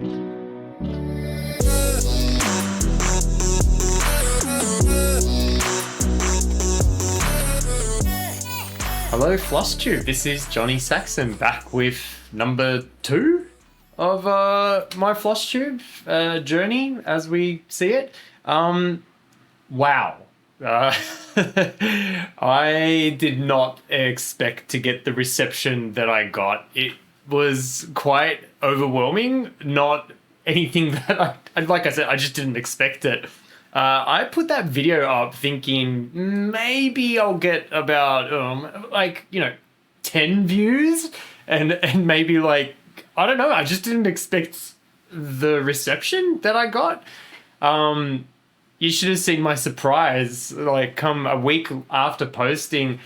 Hello FLOSSTUBE, this is Johnny Saxon back with number 2 of my FLOSSTUBE journey as we see it. Wow. I did not expect to get the reception that I got. It was quite overwhelming, not anything that like I said, I just didn't expect it. I put that video up thinking maybe I'll get about 10 views and maybe I don't know, I just didn't expect the reception that I got. You should have seen my surprise, come a week after posting,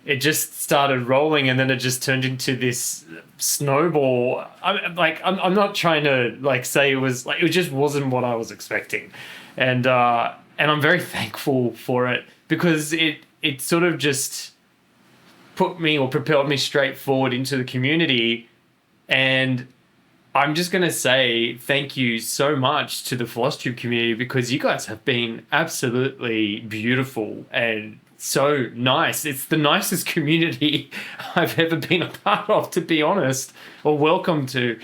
it just started rolling and then it just turned into this snowball. I'm not trying to say it just wasn't what I was expecting. And I'm very thankful for it because it sort of just put me or propelled me straight forward into the community. And I'm just going to say thank you so much to the FLOSSTUBE community because you guys have been absolutely beautiful and so nice. It's the nicest community I've ever been a part of, to be honest, or welcome to.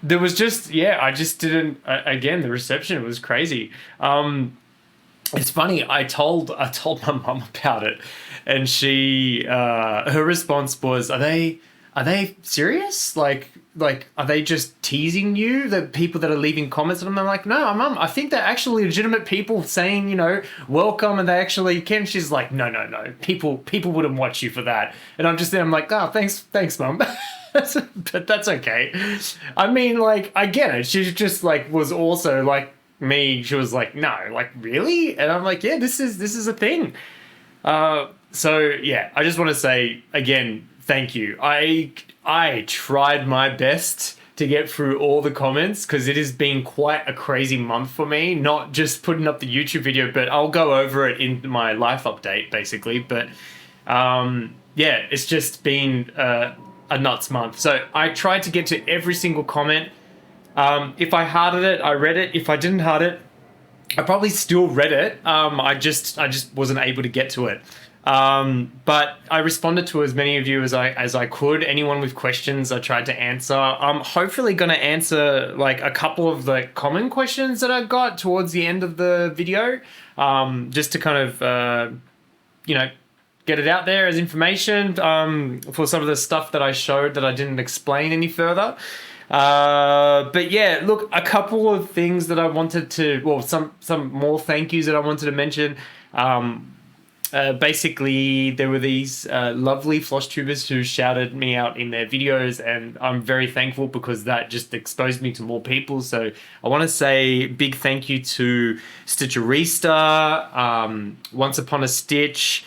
There was just, I just didn't, again, the reception was crazy. It's funny, I told my mum about it and she, her response was, are they serious? Are they just teasing you, the people that are leaving comments? And I'm like, no, Mum, I think they're actually legitimate people saying, welcome, and they actually can. She's like, no, people wouldn't watch you for that. And I'm like, oh, thanks, Mum. But that's okay. I mean, I get it. She just was also like me. She was like, no, really? And I'm like, yeah, this is a thing. So yeah, I just want to say again, thank you. I tried my best to get through all the comments because it has been quite a crazy month for me, not just putting up the YouTube video, but I'll go over it in my life update basically. But it's just been a nuts month. So I tried to get to every single comment. If I hearted it, I read it. If I didn't heart it, I probably still read it. I just wasn't able to get to it. But I responded to as many of you as I could. Anyone with questions, I tried to answer. I'm hopefully going to answer a couple of the common questions that I got towards the end of the video, just to kind of, get it out there as information for some of the stuff that I showed that I didn't explain any further. But yeah, look, a couple of things that I wanted to, some more thank yous that I wanted to mention. Basically, there were these lovely FLOSSTUBers who shouted me out in their videos, and I'm very thankful because that just exposed me to more people. So I want to say big thank you to Stitcherista, Once Upon a Stitch,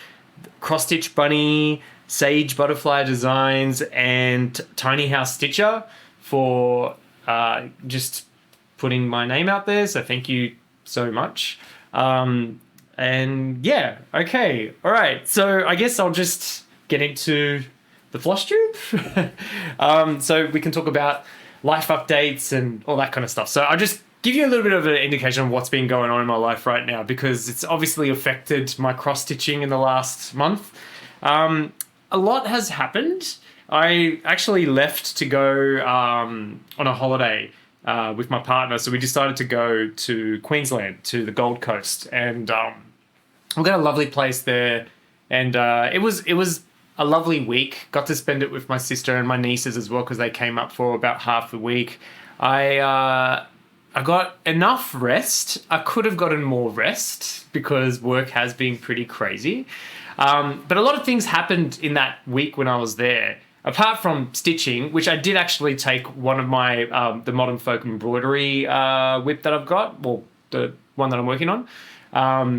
Cross Stitch Bunny, Sage Butterfly Designs, and Tiny House Stitcher for just putting my name out there. So thank you so much. And yeah, okay, all right. So I guess I'll just get into the FLOSSTUBE. So we can talk about life updates and all that kind of stuff. So I'll just give you a little bit of an indication of what's been going on in my life right now because it's obviously affected my cross-stitching in the last month. A lot has happened. I actually left to go on a holiday with my partner. So we decided to go to Queensland, to the Gold Coast, and we got a lovely place there, and it was a lovely week. Got to spend it with my sister and my nieces as well because they came up for about half the week. I got enough rest. I could have gotten more rest because work has been pretty crazy. But a lot of things happened in that week when I was there. Apart from stitching, which I did actually take one of my the Modern Folk embroidery whip that I've got, well, the one that I'm working on.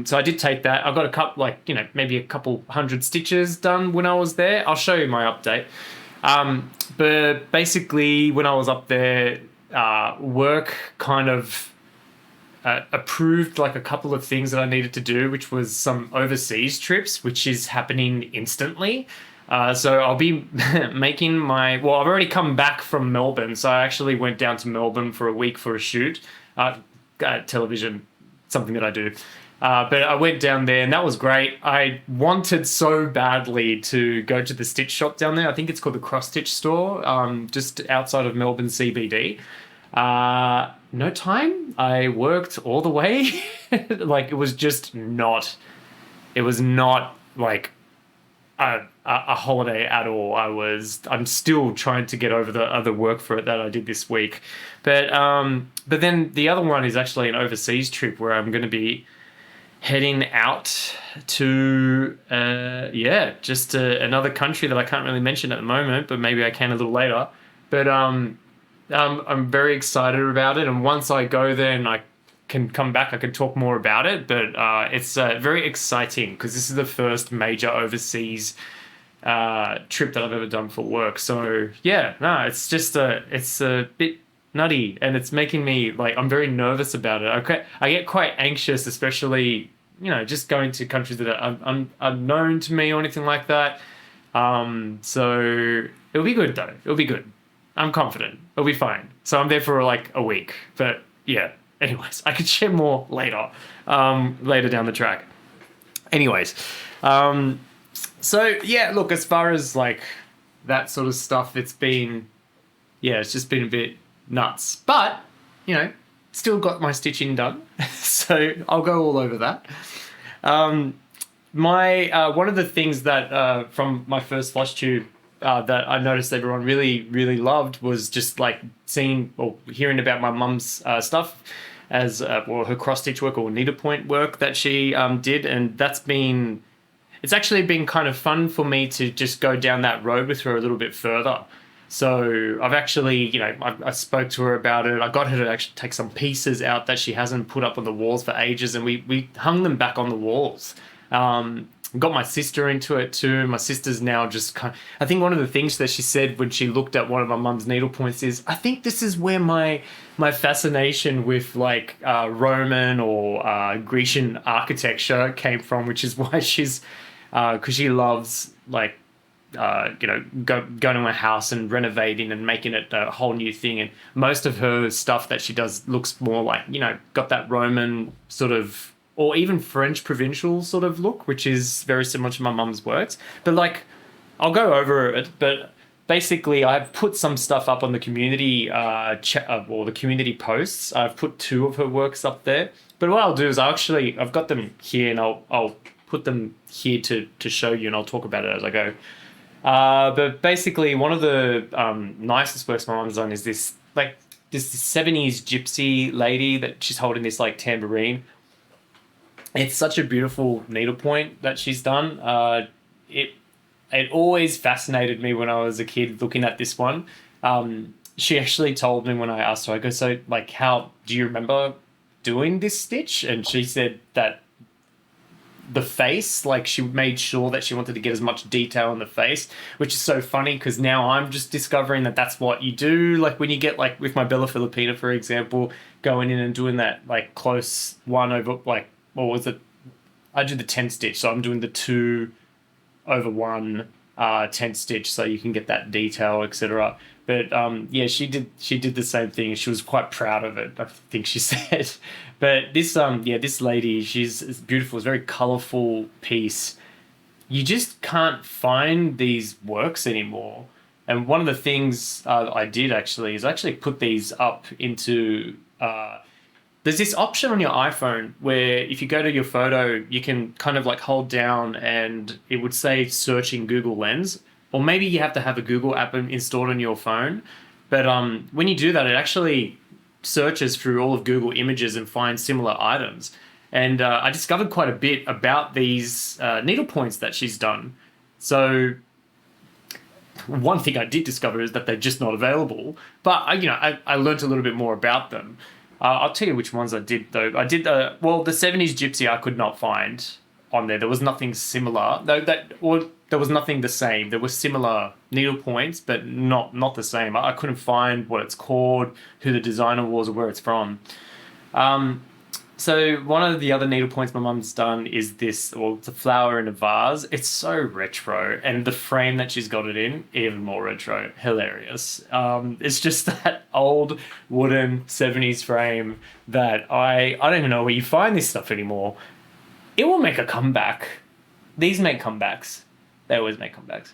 So I did take that. I got a couple, maybe a couple hundred stitches done when I was there. I'll show you my update. But basically, when I was up there, work kind of approved a couple of things that I needed to do, which was some overseas trips, which is happening instantly. So I'll be making well, I've already come back from Melbourne, so I actually went down to Melbourne for a week for a shoot, television, something that I do. But I went down there and that was great. I wanted so badly to go to the stitch shop down there. I think it's called the Cross Stitch Store, just outside of Melbourne CBD. No time. I worked all the way. Like it was not like a holiday at all. I'm still trying to get over the other work for it that I did this week. But then the other one is actually an overseas trip where I'm going to be heading out to just another country that I can't really mention at the moment, but maybe I can a little later. But I'm very excited about it, and once I go there and I can come back, I can talk more about it. But it's very exciting because this is the first major overseas trip that I've ever done for work. So yeah, no, it's a bit nutty, and it's making me like, I'm very nervous about it. Okay, I get quite anxious, especially just going to countries that are unknown to me or anything like that. So it'll be good though. It'll be good. I'm confident. It'll be fine. So I'm there for like a week. But yeah. Anyways, I could share more later down the track. Anyways, so yeah, look, as far as like that sort of stuff, it's just been a bit nuts. But, still got my stitching done. So I'll go all over that. One of the things that from my first FLOSSTUBE that I noticed everyone really, really loved was just like seeing or hearing about my mum's stuff as her cross stitch work or needlepoint work that she did, and it's actually been kind of fun for me to just go down that road with her a little bit further. So I've actually, I spoke to her about it. I got her to actually take some pieces out that she hasn't put up on the walls for ages, and we hung them back on the walls. Got my sister into it too. My sister's now I think one of the things that she said when she looked at one of my mum's needlepoints is, I think this is where my fascination with like Roman or Grecian architecture came from, which is why she's, because she loves like, going to a house and renovating and making it a whole new thing. And most of her stuff that she does looks more like, got that Roman sort of, or even French provincial sort of look, which is very similar to my mum's works. But like, I'll go over it, but basically I've put some stuff up on the community or the community posts. I've put 2 of her works up there. But what I'll do is I've got them here, and I'll put them here to show you, and I'll talk about it as I go. But basically one of the nicest works my mum's done is this 70s gypsy lady that she's holding this like tambourine. It's such a beautiful needlepoint that she's done. It always fascinated me when I was a kid looking at this one. She actually told me when I asked her, I go, so like, how do you remember doing this stitch? And she said that the face, like she made sure that she wanted to get as much detail in the face, which is so funny because now I'm just discovering that that's what you do. Like when you get like with my Bella Filipina, for example, going in and doing that like close one over like, what was it? I do the 10 stitch, so I'm doing the 2 over 1 10 stitch, so you can get that detail, etc. But yeah, she did the same thing. She was quite proud of it, I think she said. But this this lady, it's beautiful. It's a very colorful piece. You just can't find these works anymore. And one of the things I did actually is put these up into. There's this option on your iPhone where if you go to your photo, you can kind of like hold down and it would say searching Google Lens, or maybe you have to have a Google app installed on your phone. But when you do that, it actually searches through all of Google Images and finds similar items. And I discovered quite a bit about these needlepoints that she's done. So one thing I did discover is that they're just not available. But I learned a little bit more about them. I'll tell you which ones I did, though. I did the 70s Gypsy I could not find on there. There was nothing similar. There was nothing the same. There were similar needle points, but not the same. I couldn't find what it's called, who the designer was, or where it's from. So one of the other needle points my mum's done is this, well, it's a flower in a vase. It's so retro, and the frame that she's got it in, even more retro. Hilarious. It's just that old wooden 70s frame that I don't even know where you find this stuff anymore. It will make a comeback. These make comebacks. They always make comebacks.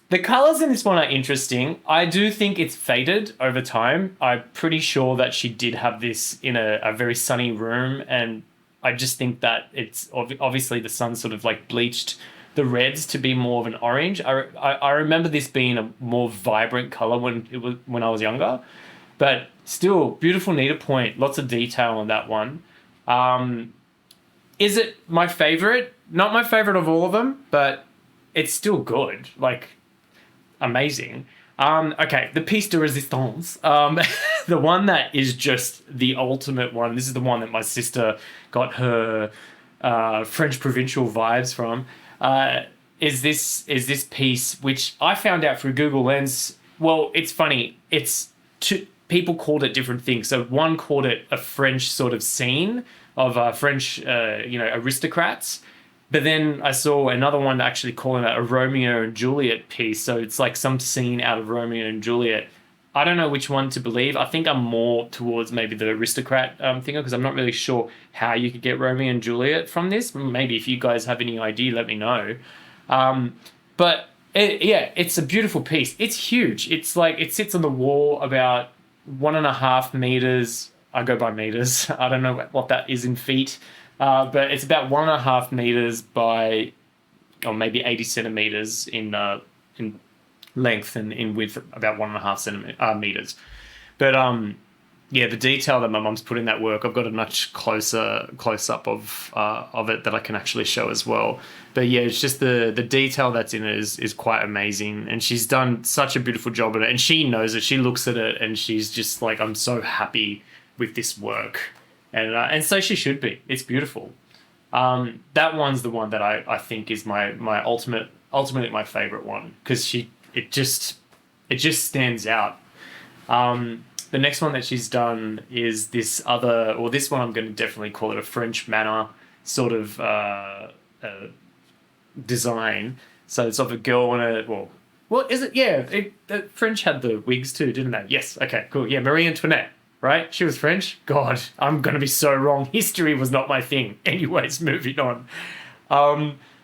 The colors in this one are interesting. I do think it's faded over time. I'm pretty sure that she did have this in a very sunny room, and I just think that it's obviously the sun sort of like bleached the reds to be more of an orange. I remember this being a more vibrant color when I was younger, but still beautiful needlepoint. Lots of detail on that one. Is it my favorite? Not my favorite of all of them, but it's still good. Like, amazing. Okay, the piece de resistance. The one that is just the ultimate one. This is the one that my sister got her French provincial vibes from. Is this piece, which I found out through Google Lens. Well, it's funny. People called it different things. So one called it a French sort of scene of French, aristocrats. But then I saw another one actually calling it a Romeo and Juliet piece. So it's like some scene out of Romeo and Juliet. I don't know which one to believe. I think I'm more towards maybe the aristocrat thinger, because I'm not really sure how you could get Romeo and Juliet from this. Maybe if you guys have any idea, let me know. It's a beautiful piece. It's huge. It's like it sits on the wall about 1.5 meters. I go by meters. I don't know what that is in feet. But it's about 1.5 meters by, or maybe 80 centimeters in length, and in width about 1.5 meters. But the detail that my mum's put in that work, I've got a much close up of it that I can actually show as well. But yeah, it's just the detail that's in it is quite amazing, and she's done such a beautiful job of it, and she knows it. She looks at it and she's just like, I'm so happy with this work. And so she should be. It's beautiful. That one's the one that I think is my ultimately my favorite one, because it just stands out. The next one that she's done is this one I'm going to definitely call it a French manor sort of design. So it's of a girl what is it? Yeah, the French had the wigs too, didn't they? Yes. Okay. Cool. Yeah, Marie Antoinette. Right? She was French? God, I'm going to be so wrong. History was not my thing. Anyways, moving on.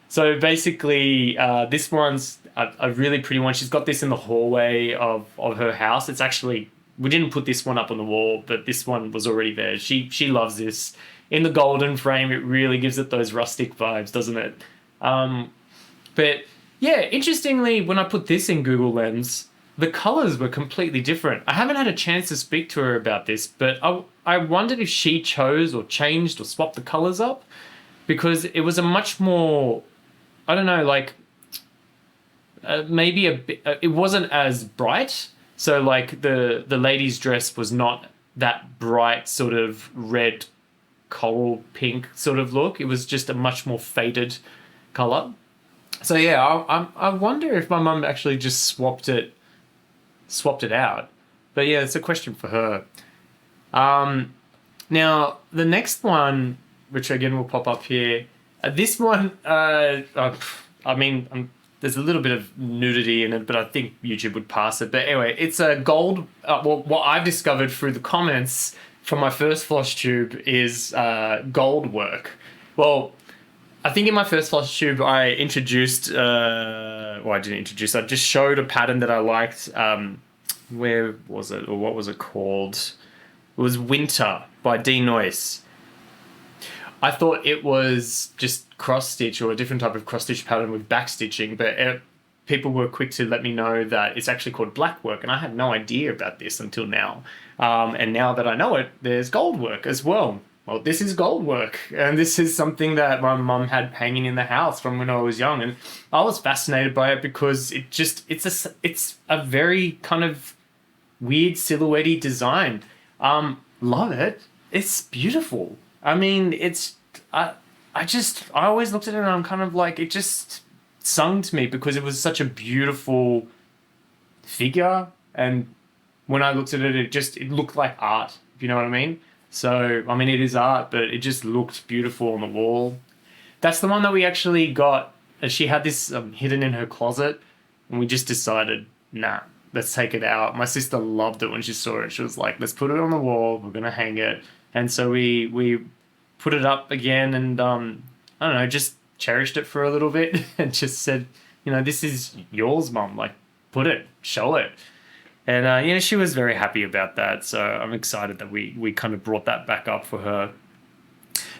So basically, this one's a really pretty one. She's got this in the hallway of her house. It's actually, we didn't put this one up on the wall, but this one was already there. She loves this. In the golden frame, it really gives it those rustic vibes, doesn't it? But yeah, interestingly, when I put this in Google Lens, the colors were completely different. I haven't had a chance to speak to her about this, but I wondered if she chose or changed or swapped the colors up, because it was a much more, I don't know, like maybe a bit, it wasn't as bright. So like the lady's dress was not that bright sort of red coral pink sort of look. It was just a much more faded color. So yeah, I wonder if my mum actually just swapped it out. But yeah, it's a question for her. Now, the next one, which again will pop up here, this one, there's a little bit of nudity in it, but I think YouTube would pass it. But anyway, it's a gold, what I've discovered through the comments from my first floss tube is gold work. Well, I think in my first floss tube, I introduced, I just showed a pattern that I liked. Where was it, or what was it called? It was Winter by D Noyce. I thought it was just cross stitch, or a different type of cross stitch pattern with back stitching, but people were quick to let me know that it's actually called black work, and I had no idea about this until now. And now that I know it, there's gold work as well. Well, this is gold work, and this is something that my mum had hanging in the house from when I was young, and I was fascinated by it because it's a very kind of weird silhouette-y design. Love it. It's beautiful. I mean, I always looked at it and I'm kind of like, it just sung to me because it was such a beautiful figure, and when I looked at it, it looked like art, if you know what I mean. So, I mean, it is art, but it just looked beautiful on the wall. That's the one that we actually got. She had this hidden in her closet, and we just decided, nah, let's take it out. My sister loved it when she saw it. She was like, let's put it on the wall. We're gonna hang it. And so we put it up again, and I don't know, just cherished it for a little bit, and just said, this is yours, Mum. Like, put it, show it. And she was very happy about that. So I'm excited that we kind of brought that back up for her.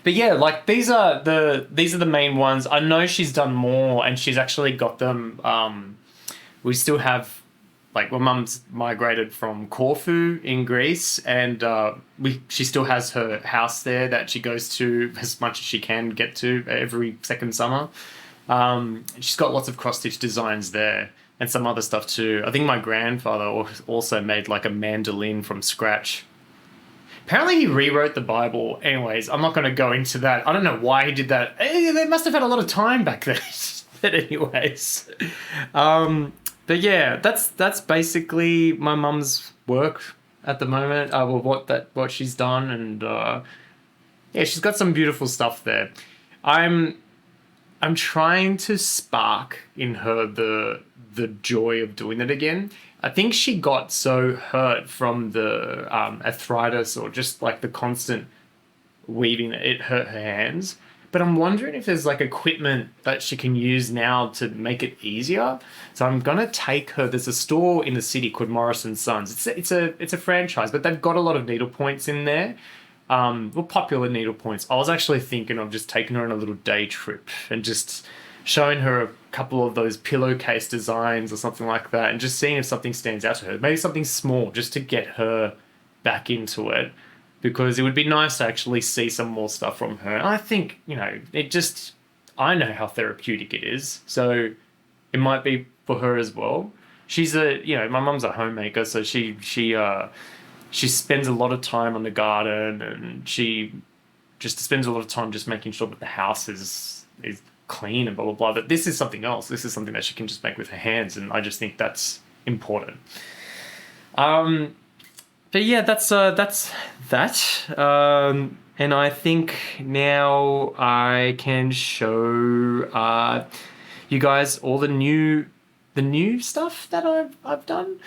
But yeah, like these are the main ones. I know she's done more, and she's actually got them. We still have, like, my mum's migrated from Corfu in Greece, and she still has her house there that she goes to as much as she can get to every second summer. She's got lots of cross-stitch designs there and some other stuff too. I think my grandfather also made like a mandolin from scratch. Apparently he rewrote the Bible. Anyways, I'm not going to go into that. I don't know why he did that. They must have had a lot of time back then. But anyways. But yeah, that's basically my mum's work at the moment. What she's done, and yeah, she's got some beautiful stuff there. I'm trying to spark in her the joy of doing it again. I think she got so hurt from the arthritis, or just like the constant weaving, it hurt her hands. But I'm wondering if there's like equipment that she can use now to make it easier. So I'm gonna take her. There's a store in the city called Morris and Sons. It's a franchise, but they've got a lot of needle points in there. Popular needle points. I was actually thinking of just taking her on a little day trip and just showing her a couple of those pillowcase designs or something like that, and just seeing if something stands out to her. Maybe something small, just to get her back into it, because it would be nice to actually see some more stuff from her. And I think, I know how therapeutic it is, so it might be for her as well. She's my mum's a homemaker, so she spends a lot of time on the garden, and she just spends a lot of time just making sure that the house is clean and blah, blah, blah. But this is something else. This is something that she can just make with her hands, and I just think that's important. But yeah, that's that. And I think now I can show you guys all the new stuff that I've done.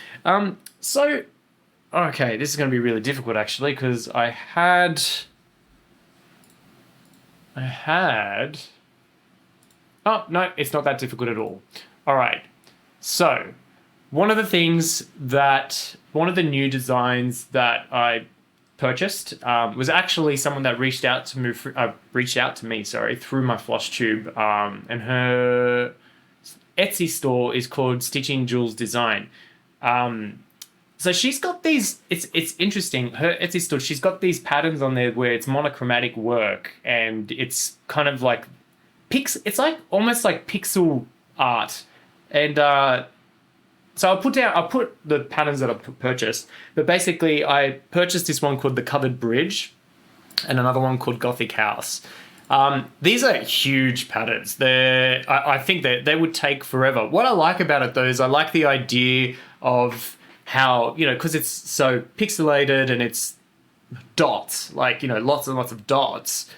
So okay, this is going to be really difficult actually, because I had. Oh, no, it's not that difficult at all. All right. So, one of the new designs that I purchased was actually someone that reached out to me through my FLOSSTUBE, and her Etsy store is called Stitching Jules Design. So she's got these. It's interesting. Her Etsy store. She's got these patterns on there where it's monochromatic work, and it's kind of like it's like almost like pixel art, and so I'll put the patterns that I purchased. But basically, I purchased this one called the Covered Bridge, and another one called Gothic House. These are huge patterns. I think that they would take forever. What I like about it though is I like the idea of how, because it's so pixelated and it's dots, like, lots and lots of dots.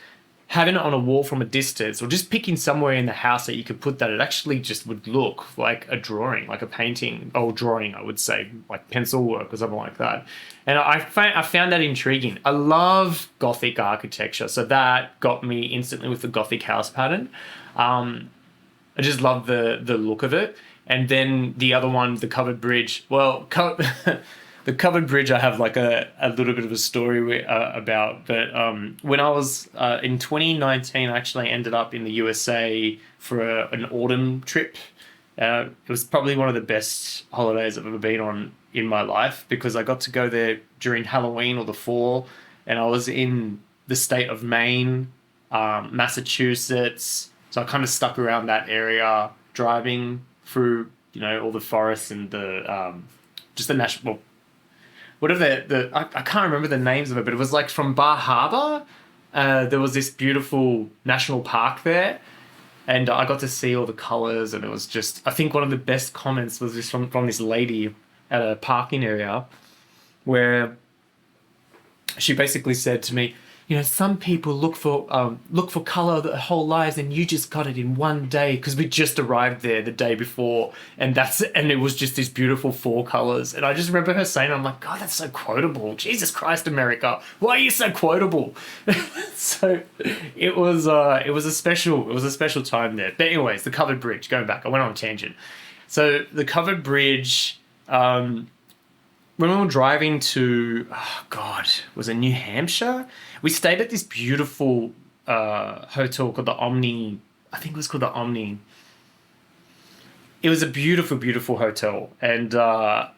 Having it on a wall from a distance, or just picking somewhere in the house that you could put that, it actually just would look like a drawing, like a painting, or drawing, I would say, like pencil work or something like that. And I found that intriguing. I love Gothic architecture, so that got me instantly with the Gothic house pattern. I just love the look of it. And then the other one, the Covered Bridge. Well, the Covered Bridge, I have like a little bit of a story about. But when I was in 2019, I actually ended up in the USA for an autumn trip. It was probably one of the best holidays I've ever been on in my life, because I got to go there during Halloween or the fall, and I was in the state of Maine, Massachusetts. So I kind of stuck around that area, driving through, all the forests and the just the national. Whatever I can't remember the names of it, but it was like from Bar Harbor. There was this beautiful national park there, and I got to see all the colors, and it was just. I think one of the best comments was just from this lady at a parking area, where she basically said to me, you know, some people look for color their whole lives, and you just got it in one day, because we just arrived there the day before, and it was just this beautiful 4 colors. And I just remember her saying, I'm like, God, that's so quotable. Jesus Christ, America, why are you so quotable? So it was a special time there. But anyways, the covered bridge. Going back, I went on a tangent. So the covered bridge. When we were driving to, was it New Hampshire? We stayed at this beautiful hotel called the Omni. I think it was called the Omni. It was a beautiful, beautiful hotel. And on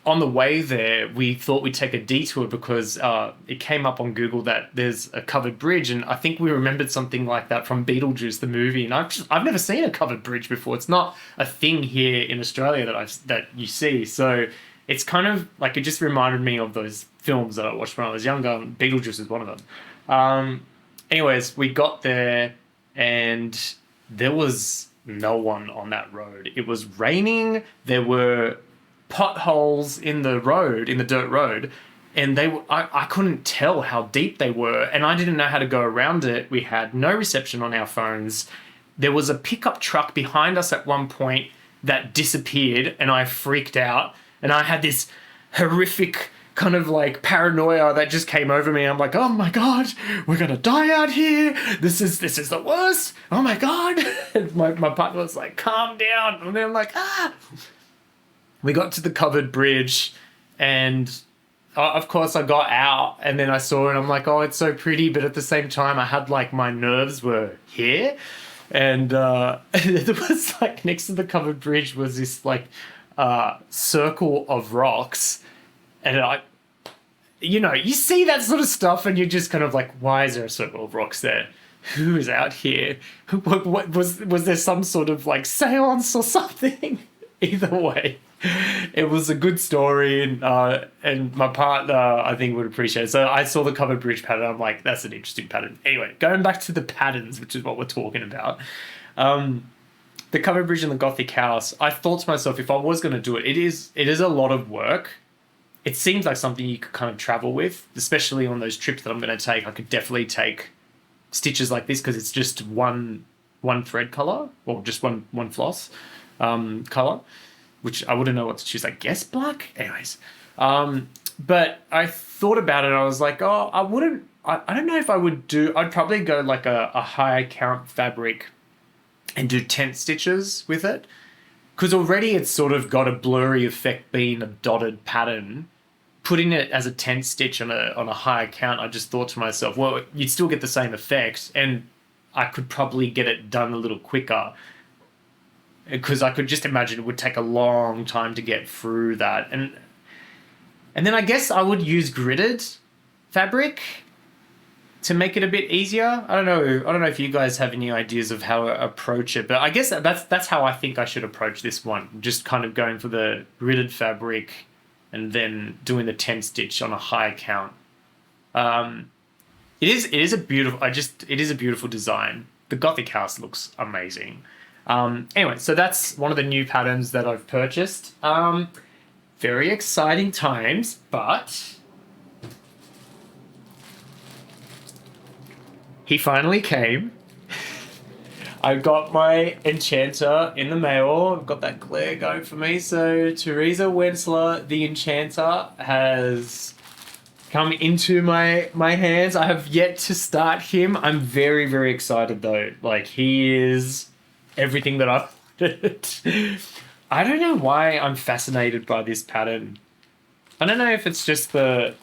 the way there, we thought we'd take a detour because it came up on Google that there's a covered bridge. And I think we remembered something like that from Beetlejuice, the movie. And I've never seen a covered bridge before. It's not a thing here in Australia that you see. So it's kind of like, it just reminded me of those films that I watched when I was younger. Beetlejuice is one of them. Anyways, we got there and there was no one on that road. It was raining. There were potholes in the road, in the dirt road, and I couldn't tell how deep they were, and I didn't know how to go around it. We had no reception on our phones. There was a pickup truck behind us at one point that disappeared, and I freaked out. And I had this horrific kind of like paranoia that just came over me. I'm like, oh my God, we're going to die out here. This is the worst. Oh my God. And my partner was like, calm down. And then I'm like, We got to the covered bridge, and of course I got out, and then I saw it and I'm like, oh, it's so pretty. But at the same time, I had like, my nerves were here. And there was like, next to the covered bridge was this like, circle of rocks, and you see that sort of stuff and you're just kind of like, why is there a circle of rocks there? Who is out here? What was there some sort of like seance or something? Either way, it was a good story, and my partner, I think, would appreciate it. So I saw the covered bridge pattern. I'm like, that's an interesting pattern. Anyway, going back to the patterns, which is what we're talking about. The covered bridge in the Gothic house, I thought to myself, if I was going to do it, it is a lot of work. It seems like something you could kind of travel with, especially on those trips that I'm going to take. I could definitely take stitches like this because it's just one thread color, or just one floss color, which I wouldn't know what to choose. I guess black. Anyways, but I thought about it. I was like, I don't know if I would do. I'd probably go like a high count fabric and do tent stitches with it, because already it's sort of got a blurry effect being a dotted pattern. Putting it as a tent stitch on a higher count, I just thought to myself, well, you'd still get the same effect, and I could probably get it done a little quicker, because I could just imagine it would take a long time to get through that. And then I guess I would use gridded fabric to make it a bit easier. I don't know if you guys have any ideas of how to approach it, but I guess that's how I think I should approach this one. Just kind of going for the gridded fabric and then doing the 10 stitch on a high count. It is a beautiful design. The Gothic house looks amazing. Anyway, so that's one of the new patterns that I've purchased. Very exciting times, but he finally came. I got my enchanter in the mail. I've got that glare going for me. So Teresa Wensler, the enchanter, has come into my hands. I have yet to start him. I'm very, very excited though. Like, he is everything that I wanted. I don't know why I'm fascinated by this pattern. I don't know if it's just the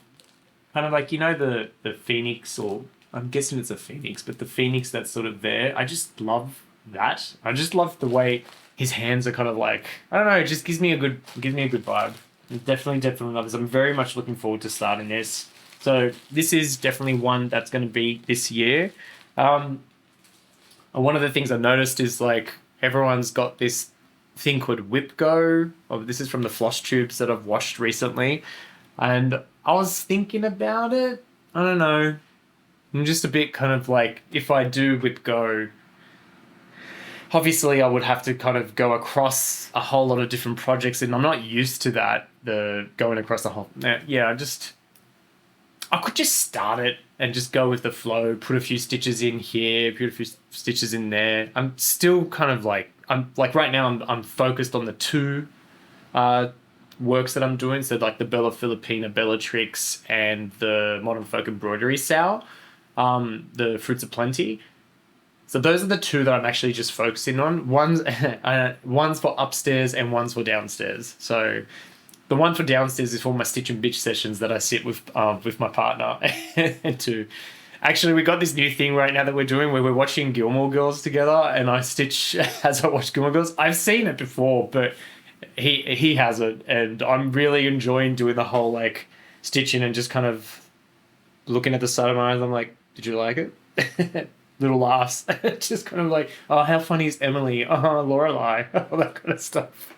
kind of like, the phoenix, or I'm guessing it's a phoenix, but the phoenix that's sort of there. I just love that. I just love the way his hands are kind of like, I don't know, it just gives me a good vibe. I definitely love this. I'm very much looking forward to starting this. So this is definitely one that's going to be this year. One of the things I noticed is like everyone's got this thing called Whip Go. Oh, this is from the FLOSSTUBEs that I've washed recently. And I was thinking about it. I don't know. I'm just a bit kind of like, if I do Whip Go, obviously I would have to kind of go across a whole lot of different projects, and I'm not used to that, the going across the whole... Yeah, I could just start it and just go with the flow, put a few stitches in here, put a few stitches in there. I'm still kind of like, I'm like right now I'm focused on the two works that I'm doing. So like the Bella Filipina Bellatrix and the Modern Folk Embroidery Sow, the Fruits of Plenty. So those are the two that I'm actually just focusing on. One's for upstairs and one's for downstairs. So the one for downstairs is for my stitch and bitch sessions that I sit with my partner and to. Actually, we got this new thing right now that we're doing where we're watching Gilmore Girls together, and I stitch as I watch Gilmore Girls. I've seen it before, but he hasn't, and I'm really enjoying doing the whole like stitching and just kind of looking at the side of my eyes. I'm like, did you like it? Little laughs, just kind of like, oh, how funny is Emily? Oh, Lorelai, all that kind of stuff.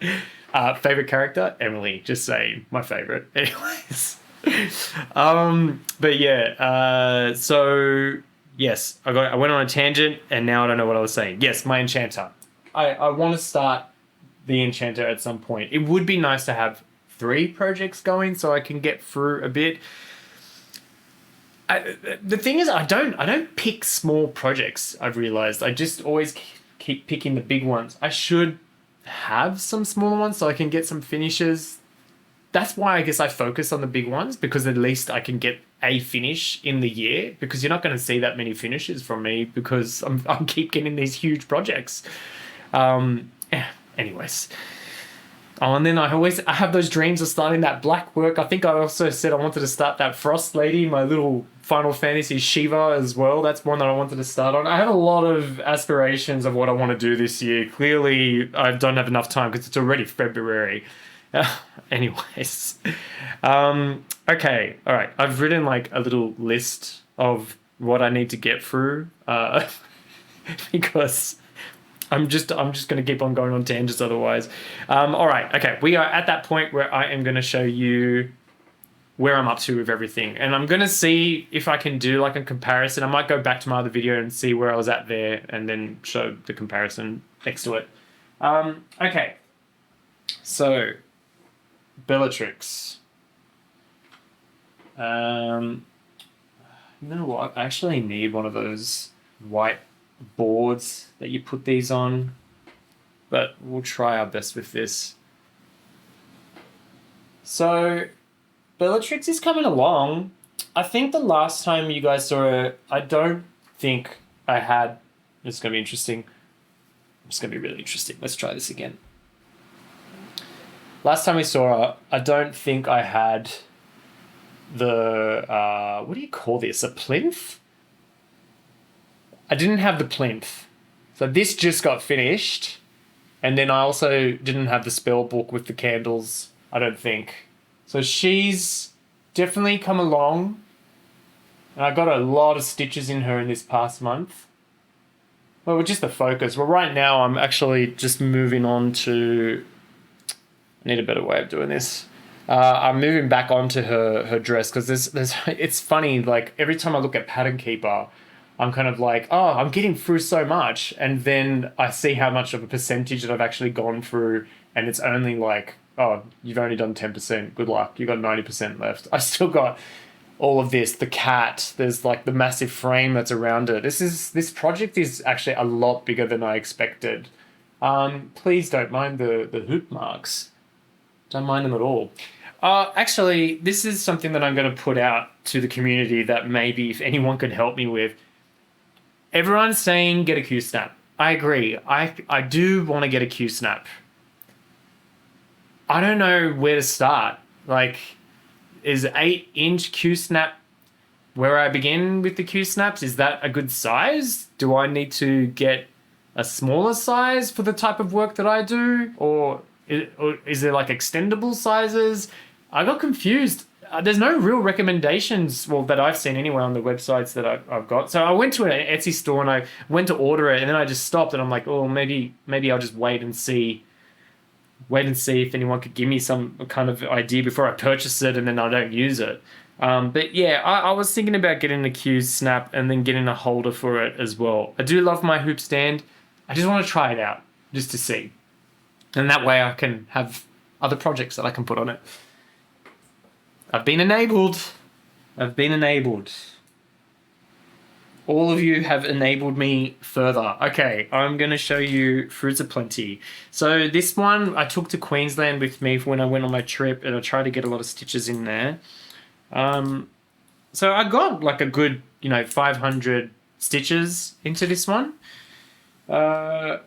Favorite character, Emily. Just saying, my favorite. Anyways, but yeah. So yes, I went on a tangent, and now I don't know what I was saying. Yes, my enchanter. I want to start the enchanter at some point. It would be nice to have 3 projects going so I can get through a bit. The thing is, I don't pick small projects. I've realized I just always keep picking the big ones. I should have some smaller ones so I can get some finishes. That's why I guess I focus on the big ones, because at least I can get a finish in the year, because you're not going to see that many finishes from me because I'm keep getting these huge projects. Anyways. Oh, and then I have those dreams of starting that black work. I think I also said I wanted to start that Frost Lady, my little Final Fantasy Shiva as well. That's one that I wanted to start on. I have a lot of aspirations of what I want to do this year. Clearly, I don't have enough time because it's already February. Anyways. Okay. All right. I've written like a little list of what I need to get through because I'm just going to keep on going on tangents otherwise. All right. Okay. We are at that point where I am going to show you where I'm up to with everything. And I'm going to see if I can do like a comparison. I might go back to my other video and see where I was at there and then show the comparison next to it. Okay. So, Bellatrix. You know what? I actually need one of those white boards that you put these on, but we'll try our best with this. So Bellatrix is coming along. I think the last time you guys saw her, I don't think I had. It's going to be interesting. It's going to be really interesting. Let's try this again. Last time we saw her, I don't think I had the what do you call this, a plinth? I didn't have the plinth. So this just got finished. And then I also didn't have the spell book with the candles, I don't think. So she's definitely come along. And I got a lot of stitches in her in this past month. Well, with just the focus. Well, right now I'm actually just moving on to... I need a better way of doing this. I'm moving back onto her dress because there's it's funny, like every time I look at Pattern Keeper, I'm kind of like, oh, I'm getting through so much. And then I see how much of a percentage that I've actually gone through. And it's only like, oh, you've only done 10%. Good luck. You've got 90% left. I still got all of this. The cat. There's like the massive frame that's around it. This project is actually a lot bigger than I expected. Please don't mind the hoop marks. Don't mind them at all. Actually, this is something that I'm going to put out to the community that maybe if anyone could help me with. Everyone's saying get a Q-snap. I agree. I do want to get a Q-snap. I don't know where to start. Like, is 8-inch Q-snap where I begin with the Q-snaps? Is that a good size? Do I need to get a smaller size for the type of work that I do? Or is there like extendable sizes? I got confused. There's no real recommendations, well, that I've seen anyway on the websites that I've got. So I went to an Etsy store and I went to order it, and then I just stopped and I'm like, oh, maybe I'll just wait and see if anyone could give me some kind of idea before I purchase it and then I don't use it. But yeah, I was thinking about getting a Q snap and then getting a holder for it as well. I do love my hoop stand. I just want to try it out just to see. And that way I can have other projects that I can put on it. I've been enabled. I've been enabled. All of you have enabled me further. Okay, I'm going to show you Fruits of Plenty. So this one I took to Queensland with me for when I went on my trip, and I tried to get a lot of stitches in there. So I got like a good, 500 stitches into this one. And,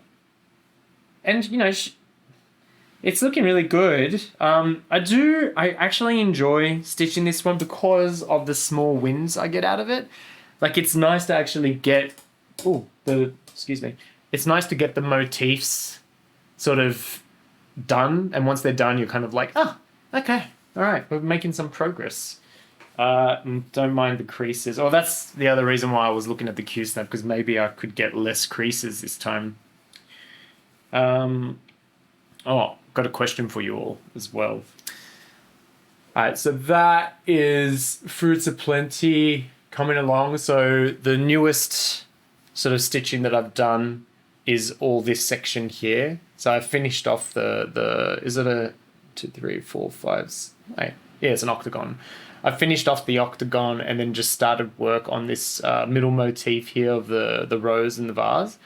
it's looking really good. I actually enjoy stitching this one because of the small wins I get out of it. Like, it's nice to actually get, it's nice to get the motifs sort of done. And once they're done, you're kind of like, okay, all right, we're making some progress. Don't mind the creases. Oh, that's the other reason why I was looking at the Q-snap, because maybe I could get less creases this time. Got a question for you all as well. All right, so that is Fruits of Plenty coming along. So the newest sort of stitching that I've done is all this section here. So I finished off is it a 2, 3, 4, 5? Yeah, it's an octagon. I finished off the octagon and then just started work on this middle motif here of the rose and the vase.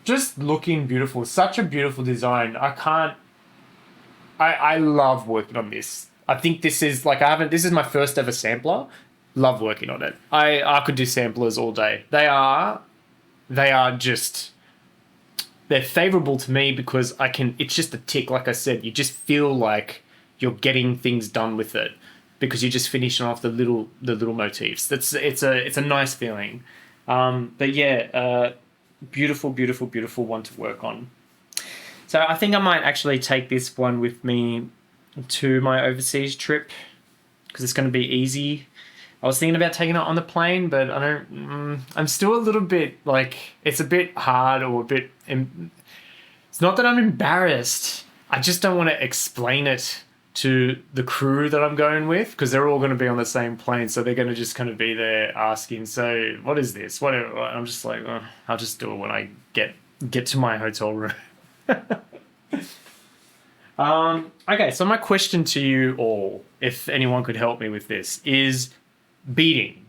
Just looking beautiful. Such a beautiful design. I love working on this. I think this is this is my first ever sampler. Love working on it. I could do samplers all day. They're favorable to me because it's just a tick. Like I said, you just feel like you're getting things done with it because you're just finishing off the little motifs. It's a nice feeling. But yeah, beautiful, beautiful, beautiful one to work on. So I think I might actually take this one with me to my overseas trip because it's going to be easy. I was thinking about taking it on the plane, but I'm still a little bit it's a bit hard or a bit. It's not that I'm embarrassed. I just don't want to explain it to the crew that I'm going with because they're all going to be on the same plane. So they're going to just kind of be there asking, so what is this? Whatever. I'm just like, I'll just do it when I get to my hotel room. Okay, so my question to you all, if anyone could help me with this, is beading.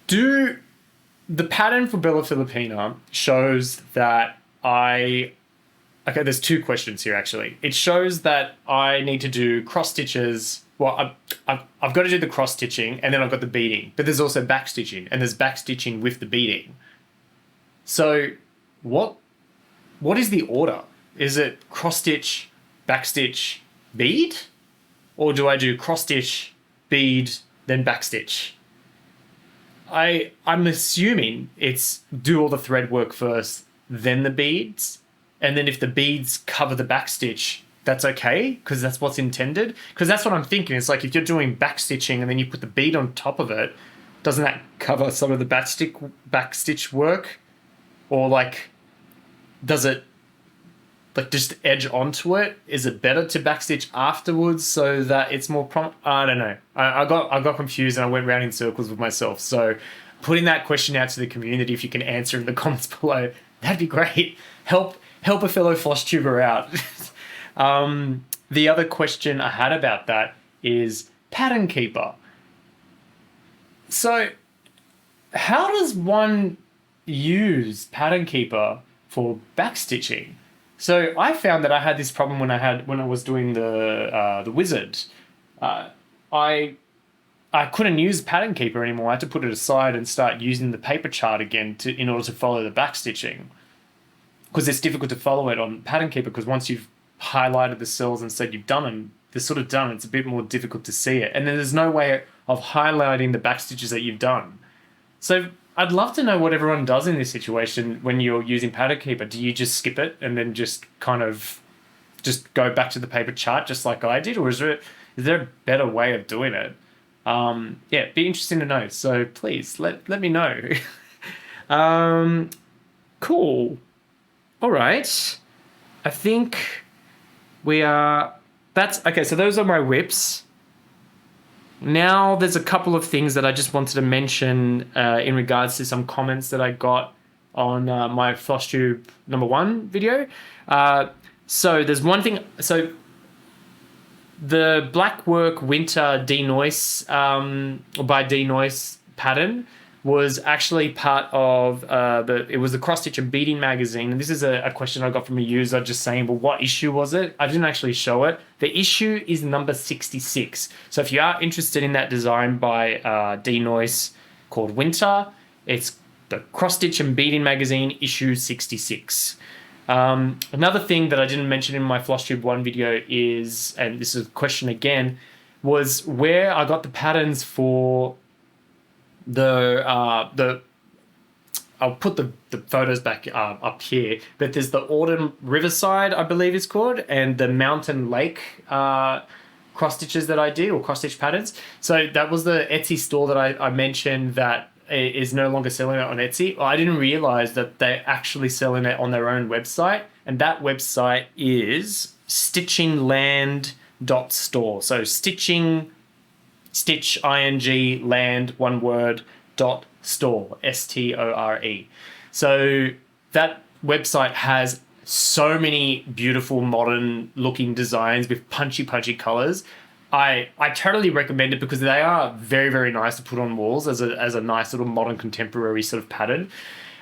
The pattern for Bella Filipina shows that okay, there's two questions here actually. It shows that I need to do cross stitches. Well, I've got to do the cross stitching and then I've got the beading, but there's also back stitching and there's back stitching with the beading. So what is the order? Is it cross stitch, back stitch, bead? Or do I do cross stitch, bead, then back stitch? I'm assuming it's do all the thread work first, then the beads. And then if the beads cover the back stitch, that's okay, because that's what's intended. Because that's what I'm thinking. It's like if you're doing back stitching and then you put the bead on top of it, doesn't that cover some of the back stitch work? Or does it just edge onto it? Is it better to backstitch afterwards so that it's more I don't know. I got confused and I went round in circles with myself. So putting that question out to the community, if you can answer in the comments below, that'd be great. Help a fellow floss tuber out. The other question I had about that is pattern keeper. So how does one use pattern keeper for backstitching? So I found that I had this problem when I was doing the wizard. I couldn't use pattern keeper anymore. I had to put it aside and start using the paper chart again in order to follow the backstitching, because it's difficult to follow it on pattern keeper because once you've highlighted the cells and said you've done them, they're sort of done. It's a bit more difficult to see it, and then there's no way of highlighting the backstitches that you've done. So I'd love to know what everyone does in this situation when you're using pattern keeper. Do you just skip it and then just kind of just go back to the paper chart just like I did? Or is there a better way of doing it? Yeah, it'd be interesting to know. So please let me know. Cool. All right. I think okay. So those are my whips. Now there's a couple of things that I just wanted to mention in regards to some comments that I got on my FLOSSTUBE #1 video. So there's one thing. So the Blackwork Winter denoise by denoise pattern was actually part of it was the Cross Stitch and Beading magazine. And this is a question I got from a user just saying, well, what issue was it? I didn't actually show it. The issue is number 66. So if you are interested in that design by denoise called Winter, it's the Cross Stitch and Beading magazine, issue 66. Another thing that I didn't mention in my FLOSSTUBE 1 video is, and this is a question again, was where I got the patterns for the I'll put the photos back up here, but there's the Autumn Riverside, I believe it's called, and the Mountain Lake cross stitches that I did, or cross stitch patterns. So that was the Etsy store that I mentioned that is no longer selling it on Etsy. Well, I didn't realize that they're actually selling it on their own website, and that website is stitchingland.store. So stitching, stitch, ing, land, one word, dot store, store. So that website has so many beautiful modern looking designs with punchy colors. I totally recommend it because they are very, very nice to put on walls as a nice little modern contemporary sort of pattern.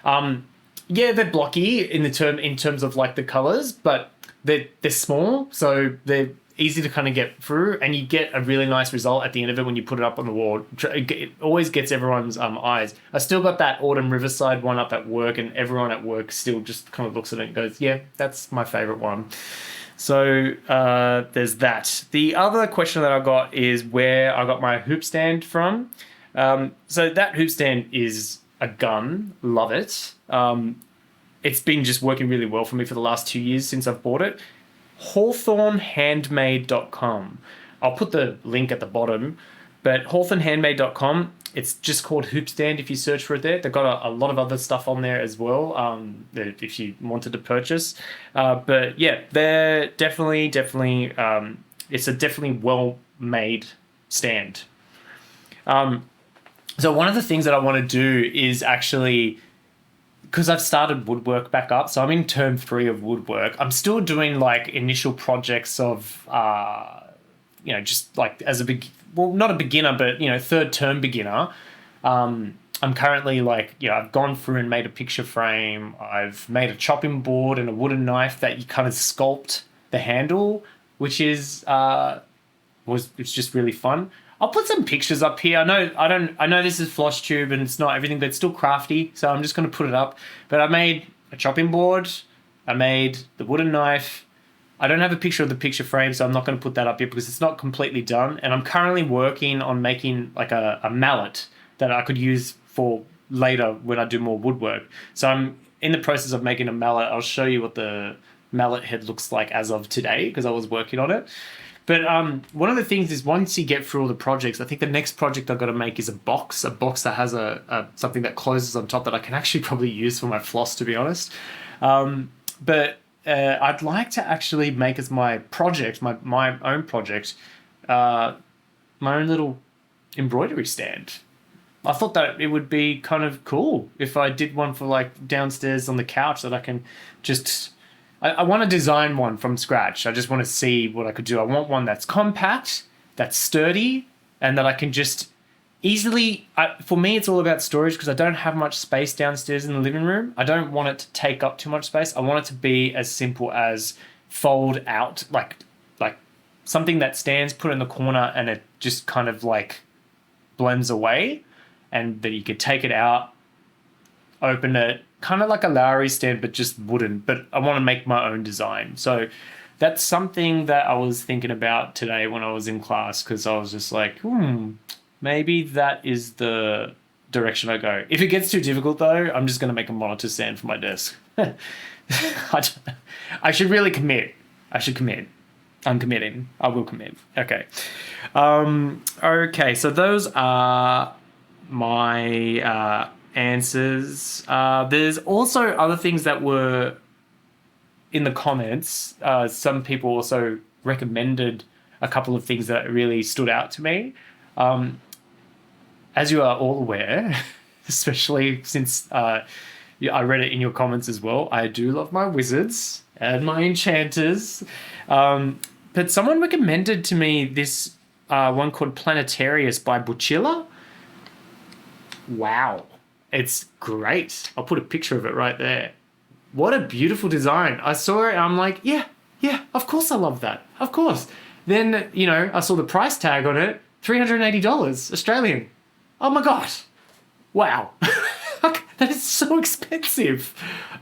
Yeah, they're blocky in terms of like the colors, but they're small, so they're easy to kind of get through, and you get a really nice result at the end of it when you put it up on the wall. It always gets everyone's eyes. I still got that Autumn Riverside one up at work, and everyone at work still just kind of looks at it and goes, yeah, that's my favorite one. So there's that. The other question that I got is where I got my hoop stand from. So that hoop stand is a gun. Love it. It's been just working really well for me for the last 2 years since I've bought it. Hawthornhandmade.com. I'll put the link at the bottom, but hawthornhandmade.com, it's just called hoop stand if you search for it there. They've got a lot of other stuff on there as well, if you wanted to purchase. But yeah, they're definitely, it's a definitely well-made stand. So one of the things that I want to do is actually, because I've started woodwork back up, so I'm in term 3 of woodwork. I'm still doing like initial projects of, just like as not a beginner, but third term beginner. I'm currently like, I've gone through and made a picture frame. I've made a chopping board and a wooden knife that you kind of sculpt the handle, which is it's just really fun. I'll put some pictures up here. I know this is FLOSSTUBE and it's not everything, but it's still crafty, so I'm just going to put it up. But I made a chopping board. I made the wooden knife. I don't have a picture of the picture frame, so I'm not going to put that up yet because it's not completely done. And I'm currently working on making like a mallet that I could use for later when I do more woodwork. So I'm in the process of making a mallet. I'll show you what the mallet head looks like as of today because I was working on it. But one of the things is once you get through all the projects, I think the next project I've got to make is a box that has something that closes on top that I can actually probably use for my floss, to be honest. But I'd like to actually make as my project, my own project, my own little embroidery stand. I thought that it would be kind of cool if I did one for like downstairs on the couch that I can just... I want to design one from scratch. I just want to see what I could do. I want one that's compact, that's sturdy, and that I can just easily... for me, it's all about storage because I don't have much space downstairs in the living room. I don't want it to take up too much space. I want it to be as simple as fold out, like something that stands, put in the corner, and it just kind of like blends away, and that you could take it out, open it, kind of like a Lowry stand, but just wooden. But I want to make my own design. So that's something that I was thinking about today when I was in class, because I was just like, maybe that is the direction I go. If it gets too difficult, though, I'm just going to make a monitor stand for my desk. I should really commit. I should commit. I'm committing. I will commit. Okay. Okay, so those are my... answers. There's also other things that were in the comments. Some people also recommended a couple of things that really stood out to me. As you are all aware, especially since I read it in your comments as well, I do love my wizards and my enchanters. But someone recommended to me this one called Planetarius by Buchilla. Wow. It's great. I'll put a picture of it right there. What a beautiful design. I saw it, I'm like, yeah, of course I love that. Of course. Then, you know, I saw the price tag on it, $380 Australian. Oh my God. Wow. That is so expensive.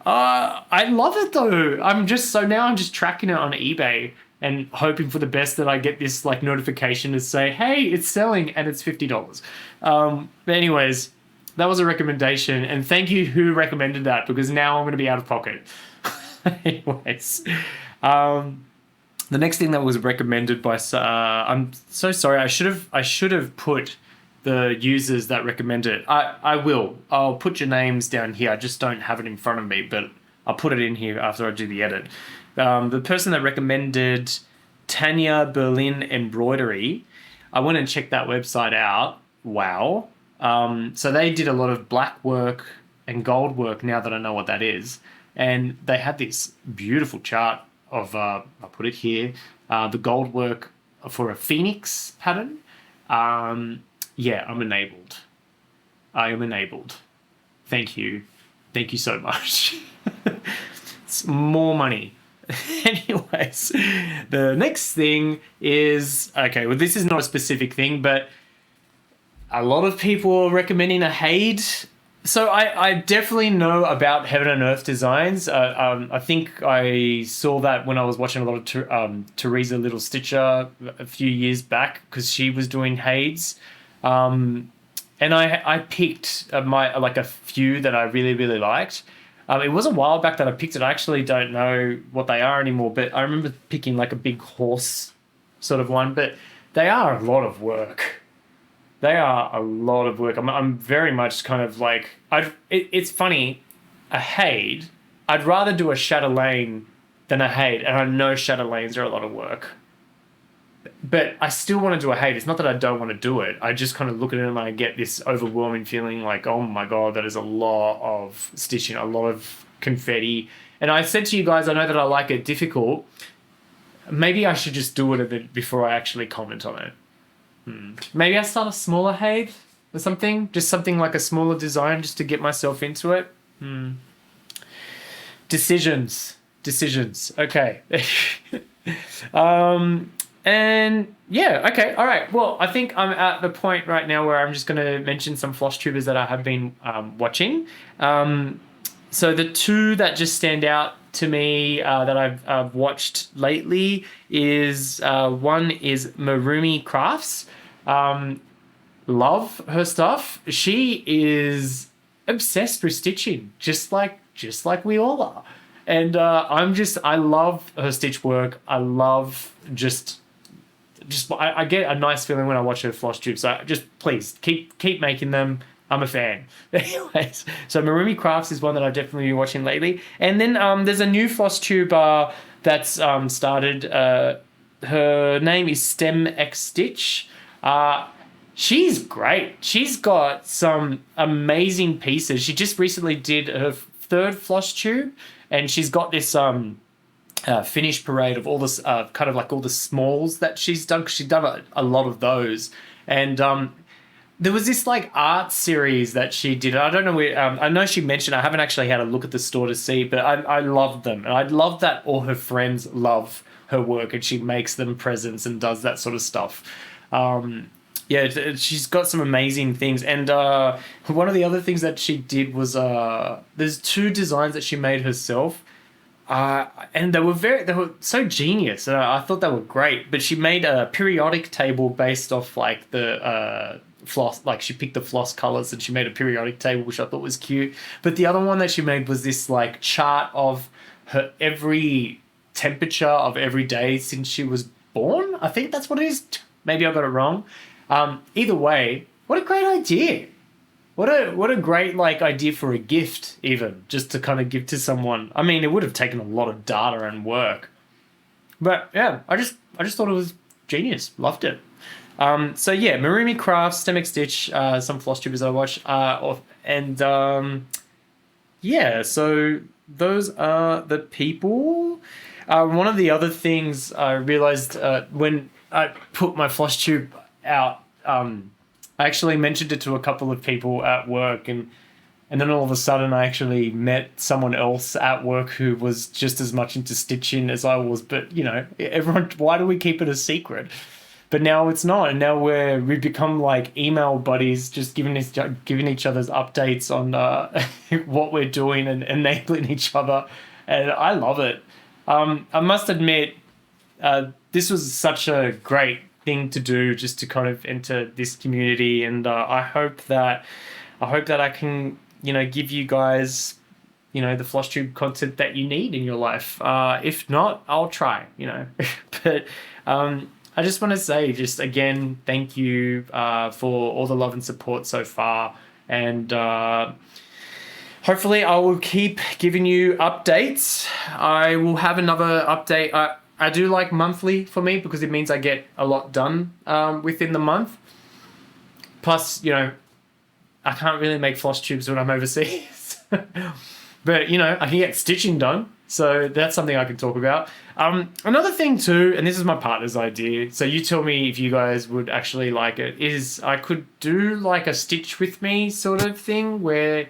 I love it though. I'm just tracking it on eBay and hoping for the best that I get this like notification to say, hey, it's selling and it's $50. But anyways, that was a recommendation, and thank you who recommended that, because now I'm going to be out of pocket. Anyways, the next thing that was recommended by I'm so sorry. I should have put the users that recommended it. I'll put your names down here. I just don't have it in front of me, but I'll put it in here after I do the edit. The person that recommended Tanja Berlin Embroidery, I went and checked that website out. Wow. So they did a lot of black work and gold work, now that I know what that is. And they had this beautiful chart of, I'll put it here, the gold work for a phoenix pattern. Yeah, I'm enabled. I am enabled. Thank you. Thank you so much. It's more money. Anyways, the next thing is, okay, well, this is not a specific thing, but a lot of people are recommending a Hade. So I definitely know about Heaven and Earth Designs. I think I saw that when I was watching a lot of Teresa Little Stitcher a few years back, because she was doing Hades. And I picked a few that I really, really liked. It was a while back that I picked it. I actually don't know what they are anymore, but I remember picking like a big horse sort of one. But they are a lot of work. They are a lot of work. I'm very much kind of like, it's funny, a Hade, I'd rather do a chatelaine than a Hade, and I know chatelaines are a lot of work. But I still want to do a Hade. It's not that I don't want to do it. I just kind of look at it and I get this overwhelming feeling like, oh my God, that is a lot of stitching, a lot of confetti. And I said to you guys, I know that I like it difficult. Maybe I should just do it a bit before I actually comment on it. Maybe I start a smaller Hade or something. Just something like a smaller design just to get myself into it. Decisions. Okay. And yeah, okay, all right. Well, I think I'm at the point right now where I'm just going to mention some floss tubers that I have been watching. So the two that just stand out to me that I've watched lately is one is Marumi Crafts. Love her stuff. She is obsessed with stitching, just like we all are. And I love her stitch work. I love I get a nice feeling when I watch her floss tube. So just please keep making them. I'm a fan. Anyways, so Marumi Crafts is one that I've definitely been watching lately. And then there's a new floss tube that's started. Her name is Stem X Stitch. She's great. She's got some amazing pieces. She just recently did her third floss tube, and she's got this finish parade of all this kind of like all the smalls that she's done, because she's done a lot of those. And there was this like art series that she did. I don't know where, I know she mentioned, I haven't actually had a look at the store to see, but I love them. And I love that all her friends love her work and she makes them presents and does that sort of stuff. Yeah, she's got some amazing things. And one of the other things that she did was there's two designs that she made herself. And they were so genius. I thought they were great. But she made a periodic table based off like the floss. Like she picked the floss colors and she made a periodic table, which I thought was cute. But the other one that she made was this like chart of her every temperature of every day since she was born. I think that's what it is. Maybe I got it wrong. Either way, what a great idea. What a great like idea for a gift, even just to kind of give to someone. I mean, it would have taken a lot of data and work, but yeah, I just thought it was genius. Loved it. So yeah, Marumi Crafts, Stem X Stitch, some floss tubers that I watch, and yeah, so those are the people. One of the other things I realized when I put my floss tube out, I actually mentioned it to a couple of people at work, and then all of a sudden I actually met someone else at work who was just as much into stitching as I was. But, you know, everyone, why do we keep it a secret? But now it's not. And now we've become like email buddies, just giving each other's updates on what we're doing and enabling each other. And I love it. I must admit, this was such a great thing to do, just to kind of enter this community. And I hope that I can, you know, give you guys, you know, the FLOSSTUBE content that you need in your life. If not, I'll try, you know. But I just want to say, just again, thank you for all the love and support so far. And hopefully I will keep giving you updates. I will have another update. I do like monthly for me because it means I get a lot done within the month. Plus, you know, I can't really make floss tubes when I'm overseas. But, you know, I can get stitching done. So that's something I can talk about. Another thing too, and this is my partner's idea, so you tell me if you guys would actually like it, is I could do like a stitch with me sort of thing where,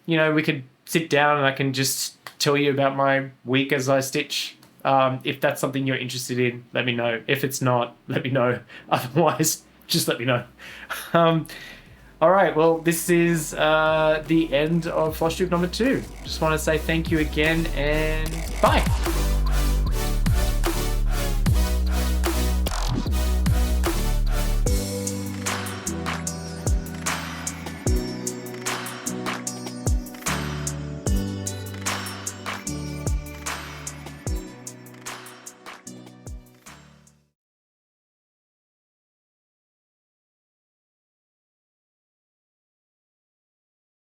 you know, we could sit down and I can just tell you about my week as I stitch. If that's something you're interested in, let me know. If it's not, let me know. Otherwise, just let me know. All right, well, this is the end of FLOSSTUBE number 2. Just want to say thank you again and bye.